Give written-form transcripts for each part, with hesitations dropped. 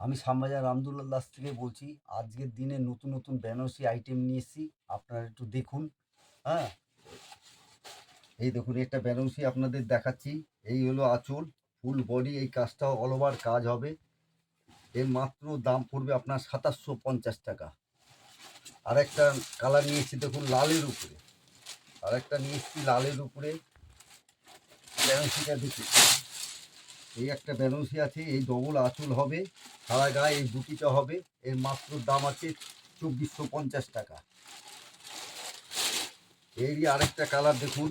আমি শ্যামবাজার রামদুল্লাহ দাস থেকে বলছি। আজকের দিনে নতুন নতুন বেনারসি আইটেম নিয়ে এসেছি, আপনারা একটু দেখুন। হ্যাঁ, এই দেখুন, একটা বেনারসি আপনাদের দেখাচ্ছি। এই হলো আঁচল, ফুল বডি, এই কাজটাও অল ওভার কাজ হবে। এর মাত্র দাম পড়বে আপনার 2750 টাকা। আর একটা কালার নিয়ে এসেছি দেখুন, লালের উপরে। আর একটা নিয়ে এসেছি লালের উপরে। বেনারসিটা দেখুন, এই একটা বেনারসি আছে, এই ডবল আঁচল হবে, সারা গায়ে এই বুটিটা হবে। এর মাত্র দাম আছে 2450 টাকা। এরই আরেকটা কালার দেখুন,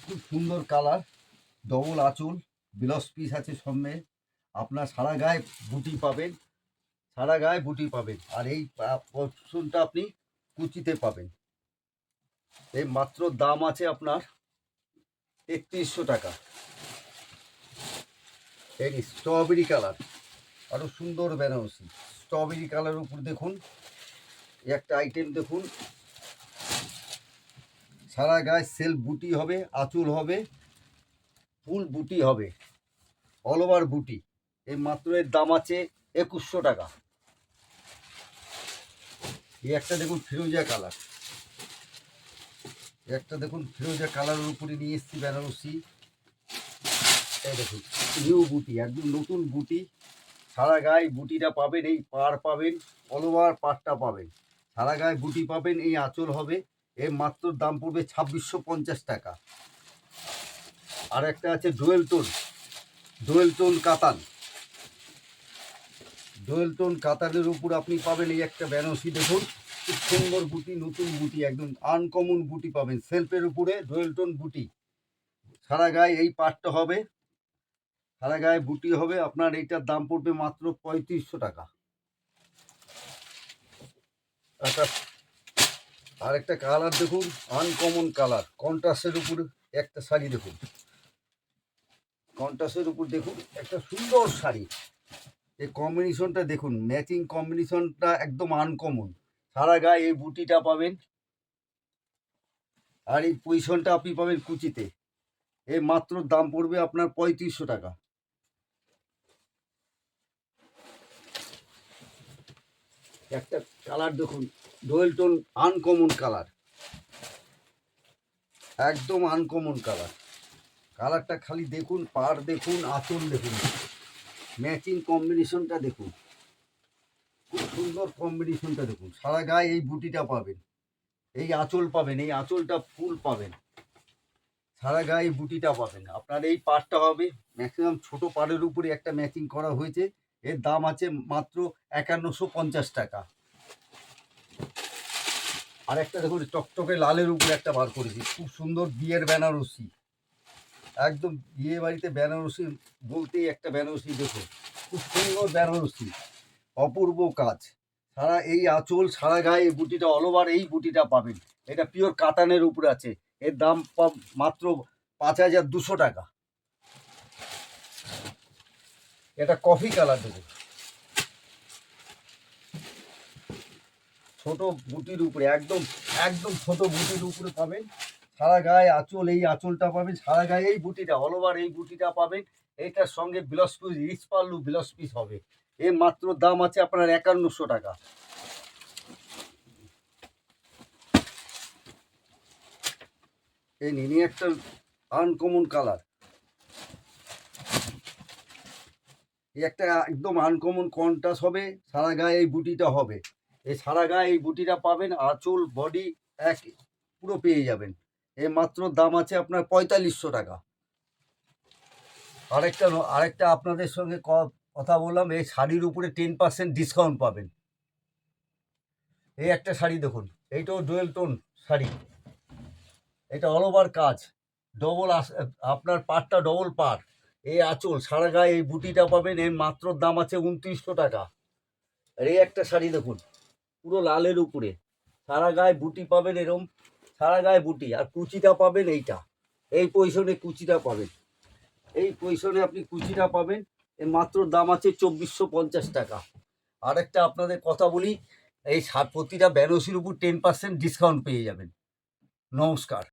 খুব সুন্দর কালার, ডবল আঁচল, ব্লাউজ পিস আছে সঙ্গে। আপনার সারা গায়ে বুটি পাবেন, সারা গায়ে বুটি পাবেন। আর এই পোর্শনটা আপনি কুচিতে পাবেন। এই মাত্র দাম আছে আপনার 3300 টাকা। এই স্ট্রবেরি কালার, আরও সুন্দর বেনারসি স্ট্রবেরি কালারের উপর দেখুন, একটা আইটেম দেখুন, সারা গায়ে সেলফ বুটি হবে, আঁচল হবে, ফুল বুটি হবে, অল ওভার বুটি। এই মাত্র এর দাম আছে 2100 টাকা। এই একটা দেখুন ফিরোজা কালার, একটা দেখুন ফিরোজা কালারের উপরে নিয়ে এসেছি বেনারসি। এই দেখুন, নিউ বুটি, একদম নতুন বুটি। সারা গায়ে বুটিটা পাবেন, এই পার পাবেন, অল ওভার পাড়টা পাবেন, সারা গায়ে বুটি পাবেন। এই আঁচল হবে। এর মাত্র দাম পড়বে 2650 টাকা। আর একটা আছে ডুয়েল টোন, ডুয়েল টোন কাতান। ডুয়েল টোন কাতানের উপর আপনি পাবেন এই একটা বেনারসি দেখুন, খুব সুন্দর বুটি, নতুন বুটি, একদম আনকমন বুটি পাবেন। সেলফের উপরে ডুয়েল টোন বুটি, সারা গায়ে এই পাটটা হবে, সারা গায়ে বুটি হবে। আপনার এইটার দাম পড়বে মাত্র 3500 টাকা। একটা আরেকটা কালার দেখুন, আনকমন কালার, কন্ট্রাস্টের উপর একটা শাড়ি দেখুন, কন্ট্রাস্টের উপর দেখুন একটা সুন্দর শাড়ি। এই কম্বিনেশনটা দেখুন, ম্যাচিং কম্বিনেশনটা একদম আনকমন। সারা গায়ে এই বুটিটা পাবেন, আর এই পজিশনটা আপনি পাবেন কুচিতে। এর মাত্র দাম পড়বে আপনার 3500 টাকা। একটা কালার দেখুন, ডুয়েল টোন, আনকমন কালার, একদম আনকমন কালার। কালারটা খালি দেখুন, পাড় দেখুন, আঁচল দেখুন, ম্যাচিং কম্বিনেশনটা দেখুন, খুব সুন্দর কম্বিনেশনটা দেখুন। সারা গায়ে এই বুটিটা পাবেন, এই আঁচল পাবেন, এই আঁচলটা ফুল পাবেন, সারা গায়ে বুটিটা পাবেন। আপনার এই পাড়টা হবে ম্যাক্সিমাম ছোট পাড়ের উপরে একটা ম্যাচিং করা হয়েছে। এর দাম আছে মাত্র 5150 টাকা। আর একটা দেখুন, টকটকে লালের উপরে একটা বার করেছি, খুব সুন্দর বিয়ের বেনারসি, একদম বিয়ে বাড়িতে বেনারসি বলতেই একটা বেনারসি দেখুন, খুব সুন্দর বেনারসি, অপূর্ব কাজ। সারা এই আঁচল, সারা গায়ে এই বুটিটা, অল ওভার এই বুটিটা পাবেন। এটা পিওর কাতানের উপরে আছে। এর দাম মাত্র 5200 টাকা। এটা কফি কালার দেখুন, ছোট বুটির উপরে, একদম একদম ছোট বুটির উপরে পাবেন। সারা গায়ে আঁচল, এই আঁচলটা পাবেন, সারা গায়ে এই বুটিটা, অল ওভার এই বুটিটা পাবেন। এইটার সঙ্গে blouse piece, rich pallu blouse piece হবে। এর মাত্র দাম আছে আপনার 5100 টাকা। এই নিন একটা আনকমন কালার, এই একটা একদম আনকমন কন্ট্রাস্ট হবে, সারা গায়ে এই বুটিটা হবে। এই সারা গায়ে এই বুটিটা পাবেন, আঁচল বডি এক পুরো পেয়ে যাবেন। এর মাত্র দাম আছে আপনার 4500 টাকা। আরেকটা আপনাদের সঙ্গে কথা বললাম, এই শাড়ির উপরে 10% ডিসকাউন্ট পাবেন। এই একটা শাড়ি দেখুন, এইটাও ডুয়েল টোন শাড়ি, এটা অল ওভার কাজ, ডবল আপনার পাড়টা ডবল পাড়, এই আঁচল, সারা গায়ে এই বুটিটা পাবেন। এর মাত্র দাম আছে 2900 টাকা। আর এই একটা শাড়ি দেখুন, পুরো লালের উপরে, সারা গায়ে বুটি পাবেন, এরম সারা গায়ে বুটি, আর কুচিটা পাবেন এইটা, এই পজিশনে কুচিটা পাবেন, এই পজিশনে আপনি কুচিটা পাবেন। এর মাত্র দাম আছে 2450 টাকা। আরেকটা আপনাদের কথা বলি, এই প্রতিটা বেনারসির উপর 10% ডিসকাউন্ট পেয়ে যাবেন। নমস্কার।